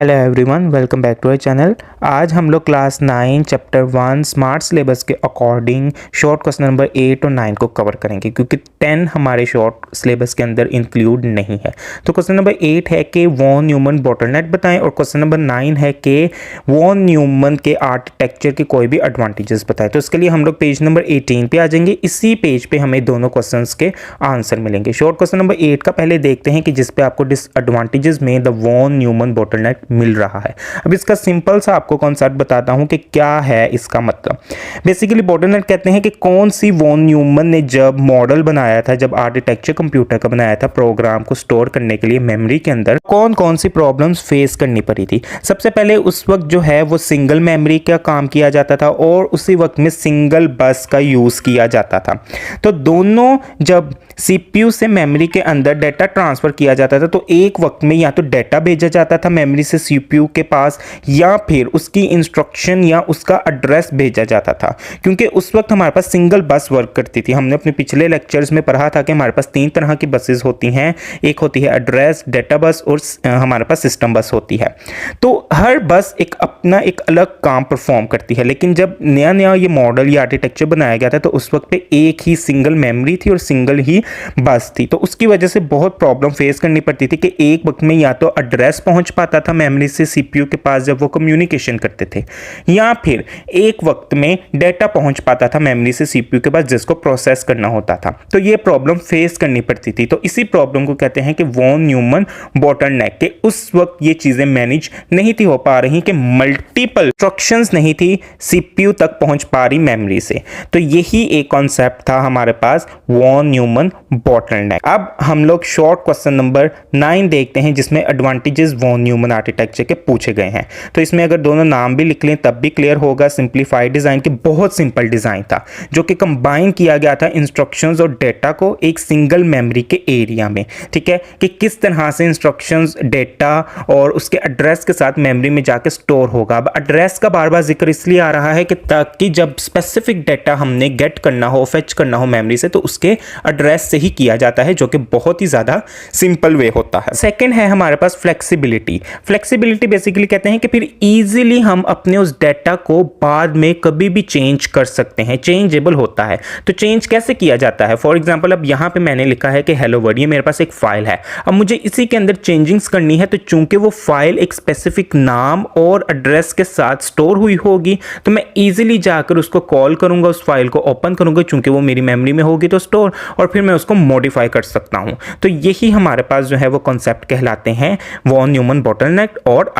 Hello everyone, welcome back to our channel. आज हम लोग क्लास 9 चैप्टर 1 स्मार्ट सिलेबस के अकॉर्डिंग शॉर्ट क्वेश्चन नंबर 8 और 9 को कवर करेंगे क्योंकि 10 हमारे शॉर्ट सिलेबस के अंदर इंक्लूड नहीं है। तो क्वेश्चन नंबर 8 है कि वॉन न्यूमन बोटलनेक बताएं और क्वेश्चन नंबर 9 है कि वॉन न्यूमन के आर्किटेक्चर के कोई भी एडवांटेजेस बताएं। तो इसके लिए हम लोग पेज नंबर 18 पे आ जाएंगे। इसी पेज पे हमें दोनों क्वेश्चन के आंसर मिलेंगे। शॉर्ट क्वेश्चन नंबर 8 का पहले देखते हैं कि जिसपे आपको डिसएडवांटेजेस में द वॉन न्यूमन बोटलनेक मिल रहा है। अब इसका सिंपल सा आपको कॉन्सेप्ट बताता हूं कि क्या है इसका मतलब। बेसिकली बोटलनेक कहते हैं कि कौन सी वॉन न्यूमन ने जब मॉडल बनाया था, जब आर्किटेक्चर कंप्यूटर का बनाया था, प्रोग्राम को स्टोर करने के लिए मेमोरी के अंदर कौन कौन सी प्रॉब्लम्स फेस करनी पड़ी थी। सबसे पहले उस वक्त जो है वो सिंगल मेमोरी का काम किया जाता था और उसी वक्त में सिंगल बस का यूज किया जाता था। तो दोनों जब सीपीयू से मेमोरी के अंदर डाटा ट्रांसफर किया जाता था तो एक वक्त में या तो डाटा भेजा जाता था मेमोरी से सीपीयू के पास या फिर उसकी इंस्ट्रक्शन या उसका एड्रेस भेजा जाता था। क्योंकि उस वक्त हमारे पास सिंगल बस वर्क करती थी। हमने अपने पिछले लेक्चर्स में पढ़ा था कि हमारे पास 3 तरह की बसेस होती हैं। एक होती है एड्रेस, डाटा बस और हमारे पास सिस्टम बस होती है। तो हर बस एक अपना एक अलग काम परफॉर्म करती है। लेकिन जब नया नया ये मॉडल या आर्किटेक्चर बनाया गया था तो उस वक्त पे एक ही सिंगल मेमोरी थी और सिंगल ही बस थी। तो उसकी वजह से बहुत प्रॉब्लम फेस करनी पड़ती थी कि एक वक्त में या तो एड्रेस पहुंच पाता था मेमोरी से सीपीयू के पास जब वो कम्युनिकेशन करते थे, या फिर एक वक्त में डाटा पहुंच पाता था मेमोरी से सीपीयू के पास जिसको प्रोसेस करना होता था। तो ये प्रॉब्लम फेस करनी पड़ती थी। तो इसी प्रॉब्लम को कहते हैं कि वॉन न्यूमन बोटलनेक के उस वक्त ये चीजें मैनेज नहीं थी हो पा रही कि मल्टीपल इंस्ट्रक्शंस नहीं थी सीपीयू तक पहुंच पा रही मेमोरी से। तो यही एक कॉन्सेप्ट था हमारे पास वॉन न्यूमन बोटलनेक। अब हम लोग शॉर्ट क्वेश्चन नंबर 9 देखते हैं जिसमें एडवांटेजेस वॉन न्यूमन आर्किटेक्चर के पूछे गए हैं। तो इसमें अगर दोनों नाम भी लिख लें तब भी क्लियर होगा। सिंप्लीफाइड डिजाइन की बहुत सिंपल डिजाइन था जो कि कंबाइन किया गया था इंस्ट्रक्शंस और डेटा को एक सिंगल मेमोरी के एरिया में। ठीक है कि किस तरह से इंस्ट्रक्शंस, डेटा और उसके एड्रेस के साथ मेमोरी में जाके स्टोर होगा। अब एड्रेस का बार बार जिक्र इसलिए आ रहा है कि ताकि जब स्पेसिफिक डेटा हमने गेट करना हो, फेच करना हो मेमोरी से तो उसके एड्रेस से ही किया जाता है, जो कि बहुत ही ज्यादा सिंपल वे होता है। सेकंड है हमारे पास फ्लेक्सिबिलिटी। फ्लेक्सिबिलिटी बेसिकली कहते हैं कि फिर इजीली हम अपने उस डेटा को बाद में कभी भी चेंज कर सकते हैं, चेंजेबल होता है। तो चेंज कैसे किया जाता है? फॉर एग्जांपल अब यहां पे मैंने लिखा है कि हेलो वर्ल्ड, ये मेरे पास एक फाइल है। अब मुझे इसी के अंदर चेंजिंग्स करनी है, तो चूंकि वो फाइल एक स्पेसिफिक नाम और एड्रेस के साथ स्टोर हुई होगी तो मैं इजीली जाकर उसको कॉल करूंगा, उस फाइल को ओपन करूंगा चूंकि वो मेरी मेमोरी में होगी तो स्टोर, और फिर मैं उसको मॉडिफाई कर सकता हूं। तो यही हमारे पास जो है वो कॉन्सेप्ट कहलाते हैं वॉन न्यूमन बोटलनेक और